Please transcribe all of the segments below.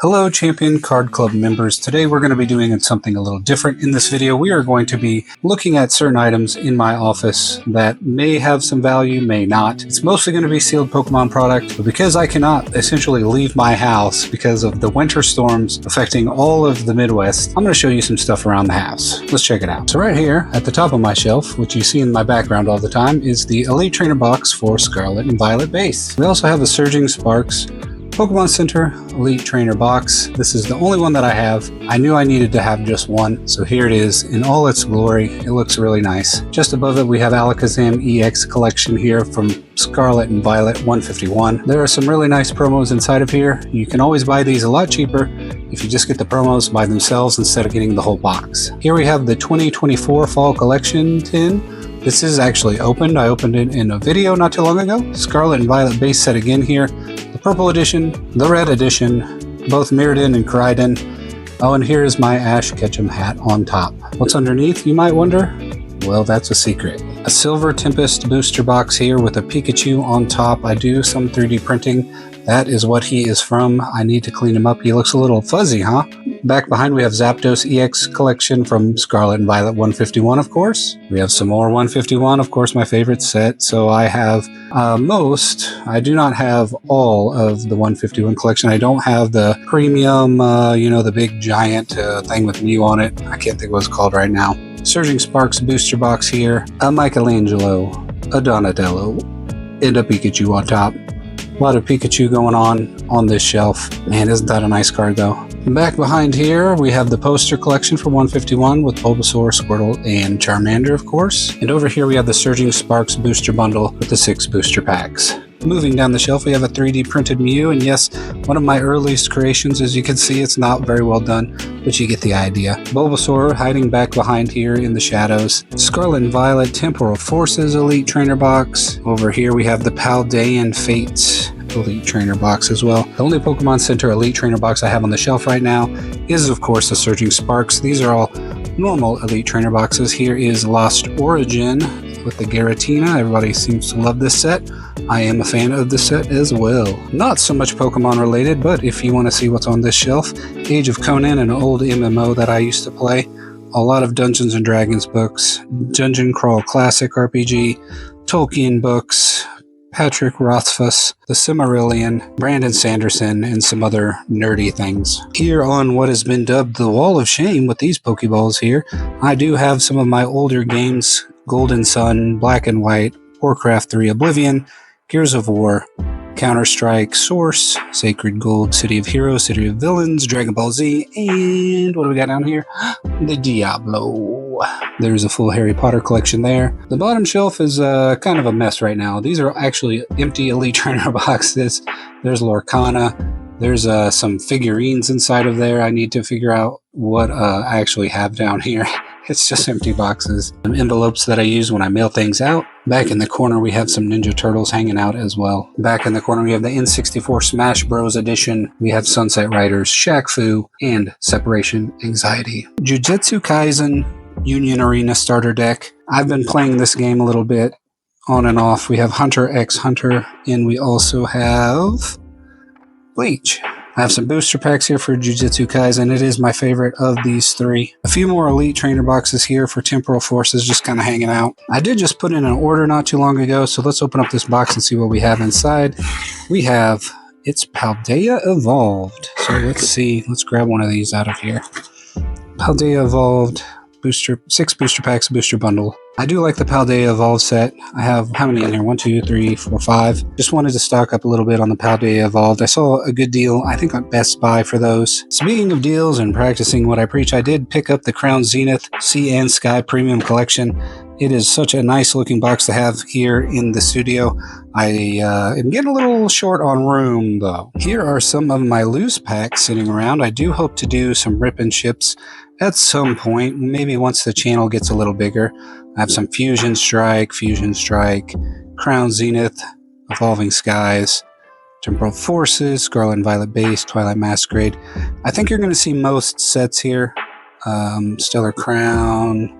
Hello Champion Card Club members. Today we're going to be doing something a little different. In this video we are going to be looking at certain items in my office that may have some value, may not. It's mostly going to be sealed Pokemon product, but because I cannot essentially leave my house because of the winter storms affecting all of the Midwest, I'm going to show you some stuff around the house. Let's check it out. So right here at the top of my shelf, which you see in my background all the time, is the Elite Trainer box for Scarlet and Violet base. We also have the Surging Sparks Pokemon Center Elite Trainer box. This is the only one that I have. I knew I needed to have just one, so here it is in all its glory. It looks really nice. Just above it we have Alakazam EX collection here from Scarlet and Violet 151. There are some really nice promos inside of here. You can always buy these a lot cheaper if you just get the promos by themselves instead of getting the whole box. Here we have the 2024 Fall Collection tin. This is actually opened. I opened it in a video not too long ago. Scarlet and Violet base set again here. The purple edition, the red edition, both mirrored in and cried in. Oh, and here is my Ash Ketchum hat on top. What's underneath, you might wonder? Well, that's a secret. A Silver Tempest booster box here with a Pikachu on top. I do some 3D printing. That is what he is from. I need to clean him up. He looks a little fuzzy, huh? Back behind we have Zapdos EX collection from Scarlet and Violet 151, of course. We have some more 151, of course, my favorite set. So I have most. I do not have all of the 151 collection. I don't have the premium, the big giant thing with Mew on it. I can't think what it's called right now. Surging Sparks booster box here. A Michelangelo, a Donatello, and a Pikachu on top. A lot of Pikachu going on this shelf. Man, isn't that a nice card though. Back behind here, we have the poster collection for 151 with Bulbasaur, Squirtle, and Charmander, of course. And over here we have the Surging Sparks booster bundle with the 6 booster packs. Moving down the shelf, we have a 3D printed Mew, and yes, one of my earliest creations. As you can see, it's not very well done, but you get the idea. Bulbasaur hiding back behind here in the shadows. Scarlet and Violet Temporal Forces Elite Trainer box. Over here we have the Paldean Fates Elite Trainer box as well. The only Pokemon Center Elite Trainer box I have on the shelf right now is, of course, the Surging Sparks. These are all normal Elite Trainer boxes. Here is Lost Origin with the Giratina. Everybody seems to love this set. I am a fan of this set as well. Not so much Pokemon related, but if you want to see what's on this shelf, Age of Conan, an old MMO that I used to play, a lot of Dungeons and Dragons books, Dungeon Crawl Classic RPG, Tolkien books, Patrick Rothfuss, The Silmarillion, Brandon Sanderson, and some other nerdy things. Here on what has been dubbed the Wall of Shame with these Pokeballs here, I do have some of my older games, Golden Sun, Black and White, Warcraft 3 Oblivion, Gears of War, Counter-Strike, Source, Sacred Gold, City of Heroes, City of Villains, Dragon Ball Z, and what do we got down here? The Diablo. There's a full Harry Potter collection there. The bottom shelf is kind of a mess right now. These are actually empty Elite Trainer boxes. There's Lorcana. There's some figurines inside of there. I need to figure out what I actually have down here. It's just empty boxes. Some envelopes that I use when I mail things out. Back in the corner we have some Ninja Turtles hanging out as well. Back in the corner we have the N64 Smash Bros. Edition. We have Sunset Riders, Shaq Fu, and Separation Anxiety. Jujutsu Kaisen Union Arena starter deck. I've been playing this game a little bit on and off. We have Hunter x Hunter, and we also have Bleach. I have some booster packs here for Jujutsu Kaisen. It is my favorite of these 3. A few more Elite Trainer boxes here for Temporal Forces, just kind of hanging out. I did just put in an order not too long ago, so let's open up this box and see what we have inside. We have, it's Paldea Evolved. So let's see, let's grab one of these out of here. Paldea Evolved. 6 booster packs, booster bundle. I do like the Paldea Evolved set. I have, how many in here? 1, 2, 3, 4, 5. Just wanted to stock up a little bit on the Paldea Evolved. I saw a good deal, I think on Best Buy for those. Speaking of deals and practicing what I preach, I did pick up the Crown Zenith Sea and Sky Premium Collection. It is such a nice looking box to have here in the studio. I am getting a little short on room though. Here are some of my loose packs sitting around. I do hope to do some rip and ships at some point, maybe once the channel gets a little bigger. I have some Fusion Strike, Crown Zenith, Evolving Skies, Temporal Forces, Scarlet and Violet Base, Twilight Masquerade. I think you're going to see most sets here. Stellar Crown,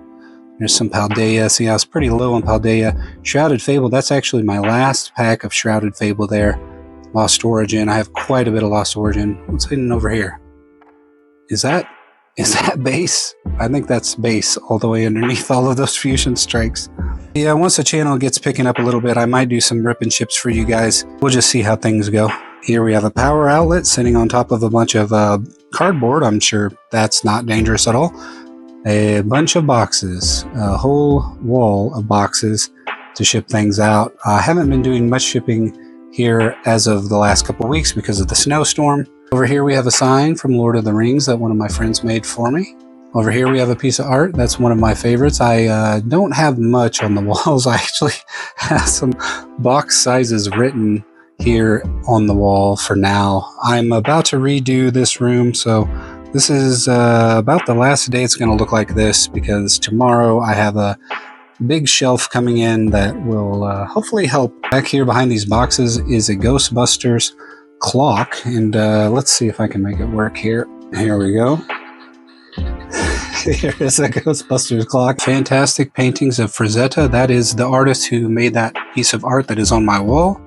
there's some Paldea. See, I was pretty low on Paldea. Shrouded Fable, that's actually my last pack of Shrouded Fable there. Lost Origin. I have quite a bit of Lost Origin. What's hidden over here? Is that base? I think that's base all the way underneath all of those fusion strikes. Yeah, once the channel gets picking up a little bit, I might do some rip and chips for you guys. We'll just see how things go. Here we have a power outlet sitting on top of a bunch of cardboard. I'm sure that's not dangerous at all. A bunch of boxes, a whole wall of boxes to ship things out. I haven't been doing much shipping here as of the last couple of weeks because of the snowstorm. Over here we have a sign from Lord of the Rings that one of my friends made for me. Over here we have a piece of art that's one of my favorites. I don't have much on the walls. I actually have some box sizes written here on the wall for now. I'm about to redo this room, so this is about the last day it's going to look like this, because tomorrow I have a big shelf coming in that will hopefully help. Back here behind these boxes is a Ghostbusters clock, and let's see if I can make it work here. Here we go. Here is a Ghostbusters clock. Fantastic paintings of Frazetta. That is the artist who made that piece of art that is on my wall.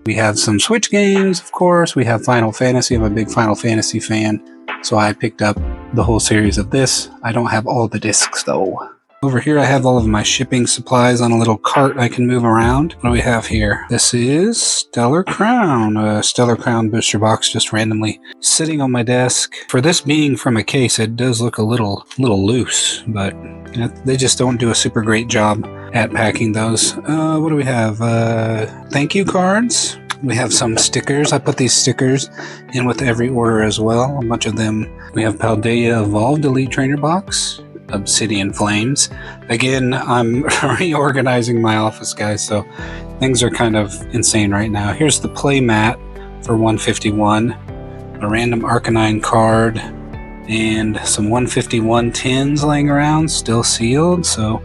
We have some Switch games, of course. We have Final Fantasy. I'm a big Final Fantasy fan, so I picked up the whole series of this. I don't have all the discs though. Over here I have all of my shipping supplies on a little cart I can move around. What do we have here? This is Stellar Crown, a Stellar Crown booster box just randomly sitting on my desk. For this being from a case, it does look a little loose, but you know, they just don't do a super great job at packing those. What do we have? Thank you cards. We have some stickers. I put these stickers in with every order as well, a bunch of them. We have Paldea Evolved Elite Trainer box. Obsidian Flames. Again, I'm reorganizing my office, guys, so things are kind of insane right now. Here's the play mat for 151, a random Arcanine card, and some 151 tins laying around, still sealed, so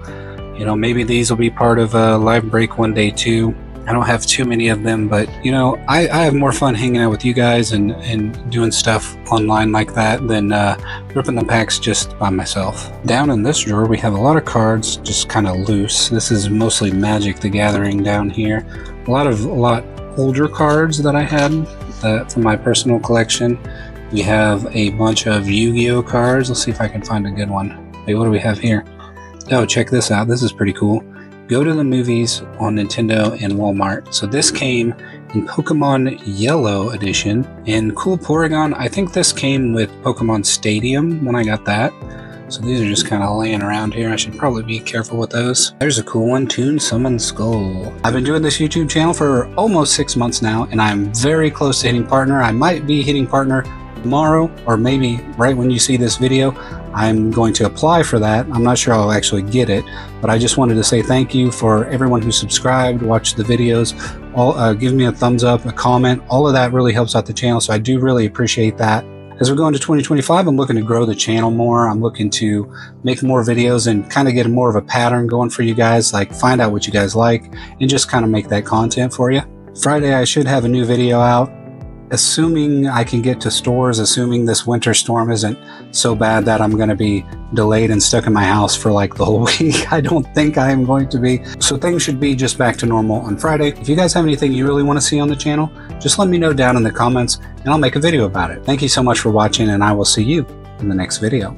you know, maybe these will be part of a live break one day too. I don't have too many of them, but you know, I have more fun hanging out with you guys and doing stuff online like that than ripping the packs just by myself. Down in this drawer we have a lot of cards just kind of loose. This is mostly Magic the Gathering down here. A lot older cards that I had from my personal collection. We have a bunch of Yu-Gi-Oh cards. Let's see if I can find a good one. Wait, what do we have here? Oh, check this out. This is pretty cool. Go to the movies on Nintendo and Walmart. So this came in Pokemon Yellow Edition. And cool Porygon, I think this came with Pokemon Stadium when I got that. So these are just kind of laying around here. I should probably be careful with those. There's a cool one, Toon Summon Skull. I've been doing this YouTube channel for almost 6 months now, and I'm very close to hitting partner. I might be hitting partner tomorrow, or maybe right when you see this video. I'm going to apply for that. I'm not sure I'll actually get it, but I just wanted to say thank you for everyone who subscribed, watched the videos, give me a thumbs up, a comment. All of that really helps out the channel, so I do really appreciate that. As we go into 2025, I'm looking to grow the channel more. I'm looking to make more videos and kind of get more of a pattern going for you guys, like find out what you guys like and just kind of make that content for you. Friday, I should have a new video out. Assuming I can get to stores, assuming this winter storm isn't so bad that I'm going to be delayed and stuck in my house for like the whole week. I don't think I am going to be. So things should be just back to normal on Friday. If you guys have anything you really want to see on the channel, just let me know down in the comments and I'll make a video about it. Thank you so much for watching, and I will see you in the next video.